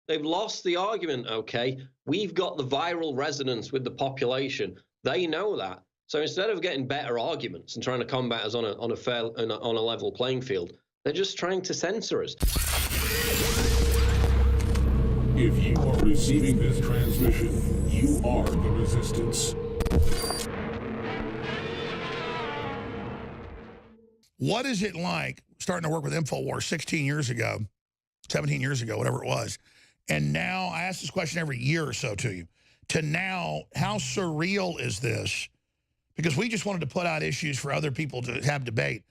They've lost the argument, okay? We've got the viral resonance with the population. They know that. So instead of getting better arguments and trying to combat us on a level playing field, they're just trying to censor us. If you are receiving this transmission, you are the resistance. What is it like starting to work with InfoWars 16 years ago, 17 years ago, whatever it was, and now, I ask this question every year or so to you, to now, how surreal is this? Because we just wanted to put out issues for other people to have debate,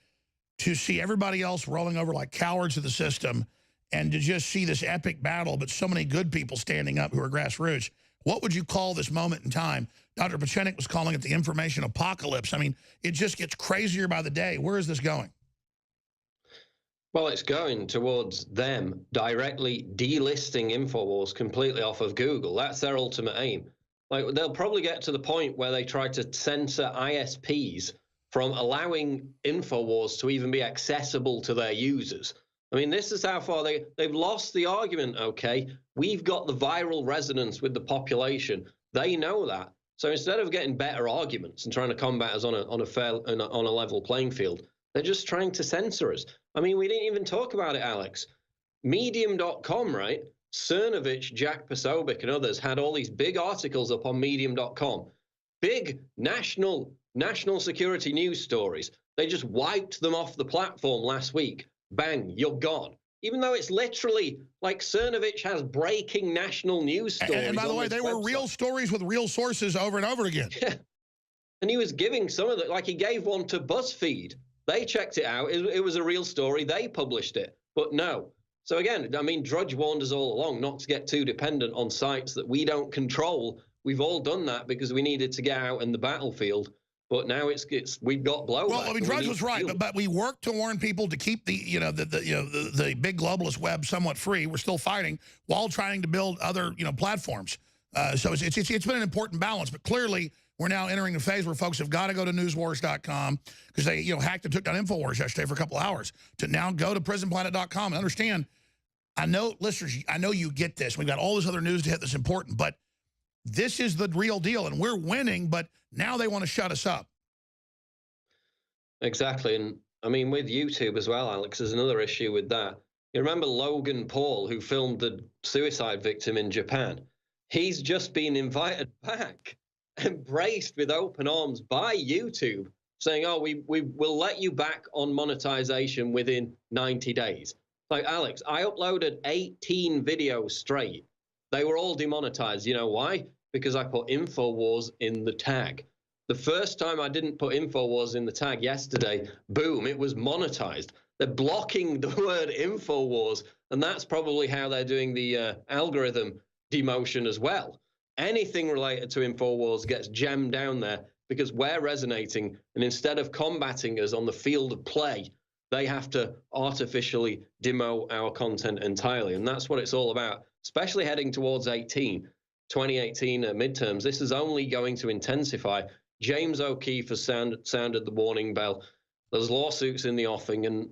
to see everybody else rolling over like cowards of the system, and to just see this epic battle, but so many good people standing up who are grassroots. What would you call this moment in time? Dr. Pachenik was calling it the information apocalypse. I mean, it just gets crazier by the day. Where is this going? Well, it's going towards them directly delisting InfoWars completely off of Google. That's their ultimate aim. Like, they'll probably get to the point where they try to censor ISPs from allowing InfoWars to even be accessible to their users. I mean, this is how far they've lost the argument, okay? We've got the viral resonance with the population. They know that. So instead of getting better arguments and trying to combat us on a level playing field, they're just trying to censor us. I mean, we didn't even talk about it, Alex. Medium.com, right? Cernovich, Jack Posobiec, and others had all these big articles up on Medium.com. Big national security news stories. They just wiped them off the platform last week. Bang, you're gone. Even though it's literally like Cernovich has breaking national news stories. And by the way, they were real stories with real sources over and over again. Yeah. And he was giving some of it, like he gave one to BuzzFeed. They checked it out. It was a real story. They published it. But no. So again, I mean, Drudge warned us all along not to get too dependent on sites that we don't control. We've all done that because we needed to get out in the battlefield. But now we've got blowback. Well, I mean, Drudge was right, but we worked to warn people to keep the big globalist web somewhat free. We're still fighting while trying to build other platforms. So it's been an important balance, but clearly we're now entering a phase where folks have got to go to newswars.com because they hacked and took down InfoWars yesterday for a couple of hours, to now go to prisonplanet.com and understand. I know, listeners, I know you get this. We've got all this other news to hit that's important, but this is the real deal, and we're winning, but now they want to shut us up. Exactly, and I mean, with YouTube as well, Alex, there's another issue with that. You remember Logan Paul, who filmed the suicide victim in Japan? He's just been invited back, embraced with open arms by YouTube, saying, oh, we will let you back on monetization within 90 days. Like, Alex, I uploaded 18 videos straight. They were all demonetized. You know why? Because I put InfoWars in the tag. The first time I didn't put InfoWars in the tag yesterday, boom, it was monetized. They're blocking the word InfoWars, and that's probably how they're doing the algorithm demotion as well. Anything related to InfoWars gets jammed down there because we're resonating, and instead of combating us on the field of play, they have to artificially demo our content entirely. And that's what it's all about, especially heading towards 2018 midterms. This is only going to intensify. James O'Keefe has sounded the warning bell. There's lawsuits in the offing. And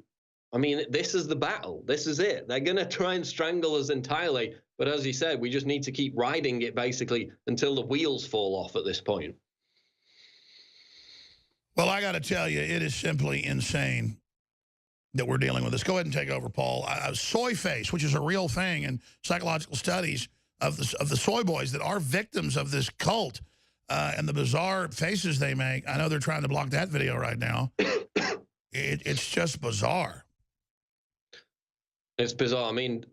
I mean, this is the battle. This is it. They're going to try and strangle us entirely. But as you said, we just need to keep riding it basically until the wheels fall off at this point. Well, I got to tell you, it is simply insane that we're dealing with this. Go ahead and take over, Paul. Soy face, which is a real thing in psychological studies of the soy boys that are victims of this cult and the bizarre faces they make. I know they're trying to block that video right now. It's just bizarre. It's bizarre. I mean,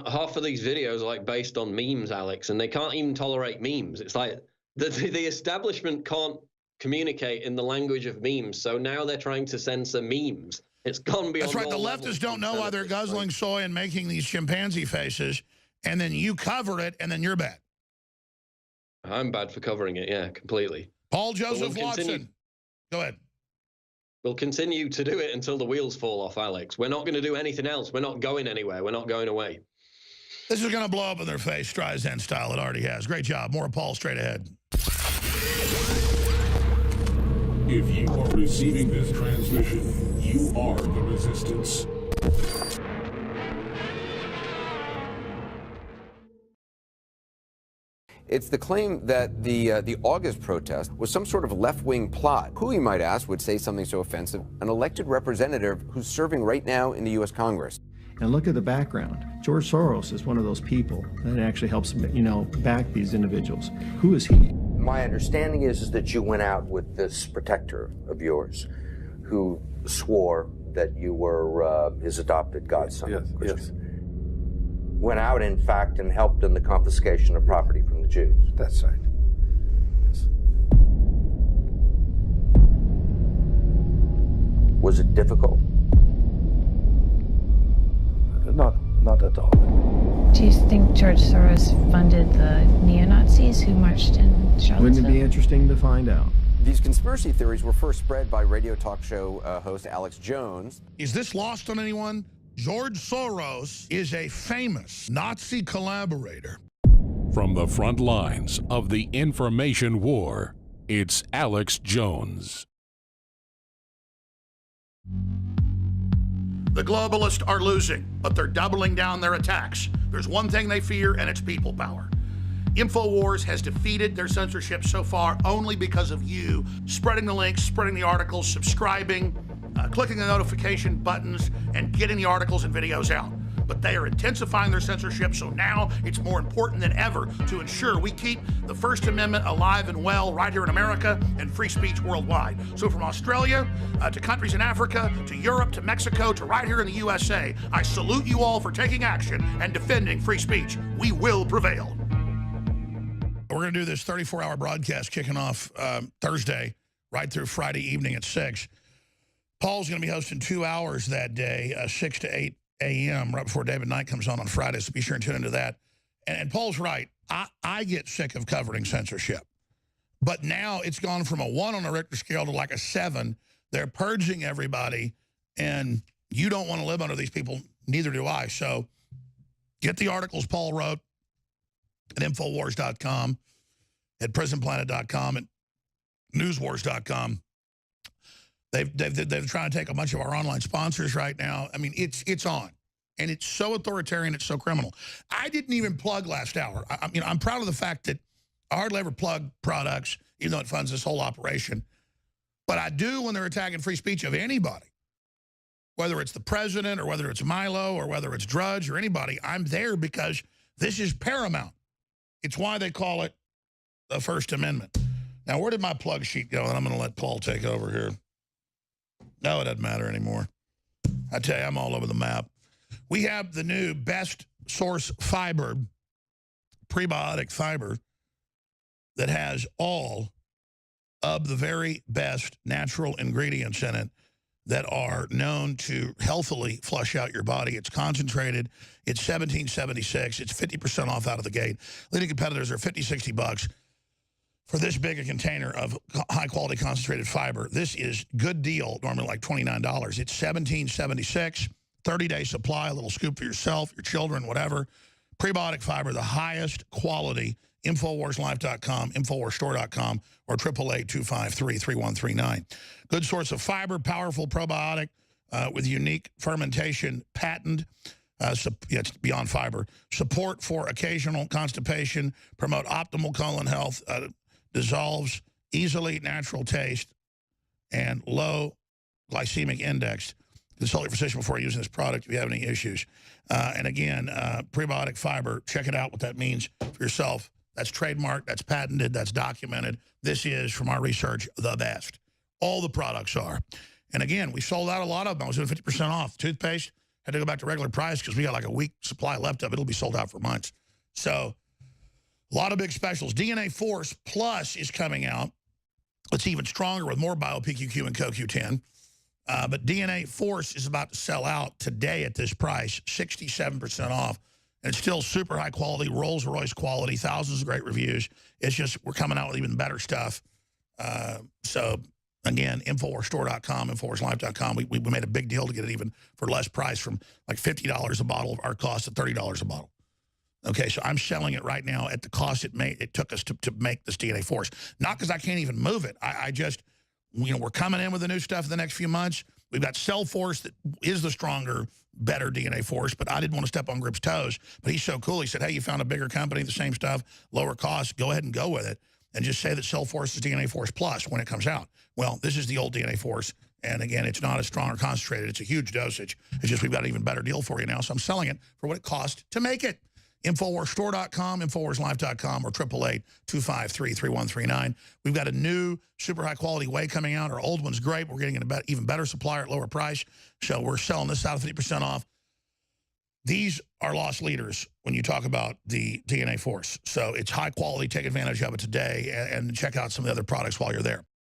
half of these videos are like based on memes, Alex, and they can't even tolerate memes. It's like the establishment can't communicate in the language of memes, so now they're trying to censor memes. It's gone beyond. That's right. The leftists don't know why they're guzzling soy and making these chimpanzee faces, and then you cover it, and then you're bad. I'm bad for covering it, yeah, completely. Paul Joseph Watson. Go ahead. We'll continue to do it until the wheels fall off, Alex. We're not going to do anything else. We're not going anywhere. We're not going away. This is going to blow up in their face, Streisand style. It already has. Great job. More Paul straight ahead. If you are receiving this transmission, you are the resistance. It's the claim that the August protest was some sort of left-wing plot. Who, you might ask, would say something so offensive? An elected representative who's serving right now in the U.S. Congress. And look at the background. George Soros is one of those people that actually helps, back these individuals. Who is he? My understanding is that you went out with this protector of yours who swore that you were his adopted godson. Yes. Went out, in fact, and helped in the confiscation of property from the Jews. That's right. Yes. Was it difficult? Not at all. Do you think George Soros funded the neo-Nazis who marched in Charlottesville? Wouldn't it be interesting to find out? These conspiracy theories were first spread by radio talk show host Alex Jones. Is this lost on anyone? George Soros is a famous Nazi collaborator. From the front lines of the information war, it's Alex Jones. The globalists are losing, but they're doubling down their attacks. There's one thing they fear, and it's people power. InfoWars has defeated their censorship so far only because of you spreading the links, spreading the articles, subscribing, clicking the notification buttons, and getting the articles and videos out. But they are intensifying their censorship, so now it's more important than ever to ensure we keep the First Amendment alive and well right here in America and free speech worldwide. So from Australia to countries in Africa, to Europe, to Mexico, to right here in the USA, I salute you all for taking action and defending free speech. We will prevail. We're going to do this 34-hour broadcast kicking off Thursday right through Friday evening at 6. Paul's going to be hosting 2 hours that day, 6 to 8 a.m., right before David Knight comes on Friday, so be sure and tune into that. And Paul's right. I get sick of covering censorship. But now it's gone from a 1 on the Richter scale to like a 7. They're purging everybody, and you don't want to live under these people. Neither do I. So get the articles Paul wrote at Infowars.com, at PrisonPlanet.com, at NewsWars.com. They're trying to take a bunch of our online sponsors right now. I mean, it's on. And it's so authoritarian, it's so criminal. I didn't even plug last hour. I'm proud of the fact that I hardly ever plug products, even though it funds this whole operation. But I do when they're attacking free speech of anybody. Whether it's the president or whether it's Milo or whether it's Drudge or anybody, I'm there because this is paramount. It's why they call it the First Amendment. Now, where did my plug sheet go? And I'm going to let Paul take over here. No, it doesn't matter anymore. I tell you, I'm all over the map. We have the new best source fiber, prebiotic fiber, that has all of the very best natural ingredients in it that are known to healthily flush out your body. It's concentrated. It's $17.76. It's 50% off out of the gate. Leading competitors are $50, $60 for this big a container of high-quality concentrated fiber. This is good deal, normally like $29. It's $17.76, 30-day supply, a little scoop for yourself, your children, whatever. Prebiotic fiber, the highest quality, InfoWarsLife.com, InfoWarsStore.com, or 888-253-3139. Good source of fiber, powerful probiotic with unique fermentation patent. It's beyond fiber. Support for occasional constipation, promote optimal colon health, dissolves easily, natural taste, and low glycemic index. Consult your physician before using this product if you have any issues. And again, prebiotic fiber, check it out, what that means for yourself. That's trademarked, that's patented, that's documented. This is, from our research, the best. All the products are. And again, we sold out a lot of them. I was doing 50% off. Toothpaste had to go back to regular price because we got like a week supply left of it. It'll be sold out for months. So a lot of big specials. DNA Force Plus is coming out. It's even stronger with more bio-PQQ and CoQ10. But DNA Force is about to sell out today at this price, 67% off. And it's still super high quality, Rolls-Royce quality, thousands of great reviews. It's just we're coming out with even better stuff. So, again, InfoWarsStore.com, InfoWarsLife.com. We made a big deal to get it even for less price, from like $50 a bottle of our cost to $30 a bottle. Okay, so I'm selling it right now at the cost it took us to make this DNA Force. Not because I can't even move it. I just, we're coming in with the new stuff in the next few months. We've got Cell Force that is the stronger, better DNA force, but I didn't want to step on Grip's toes. But he's so cool. He said, hey, you found a bigger company, the same stuff, lower cost. Go ahead and go with it. And just say that Cell Force is DNA Force Plus when it comes out. Well, this is the old DNA Force. And again, it's not as strong or concentrated. It's a huge dosage. It's just we've got an even better deal for you now. So I'm selling it for what it cost to make it. InfoWarsStore.com, InfoWarsLive.com, or 888-253-3139. We've got a new super high quality whey coming out. Our old one's great. We're getting an even better supplier at lower price. So we're selling this out at 50% off. These are lost leaders when you talk about the DNA Force. So it's high quality. Take advantage of it today and check out some of the other products while you're there.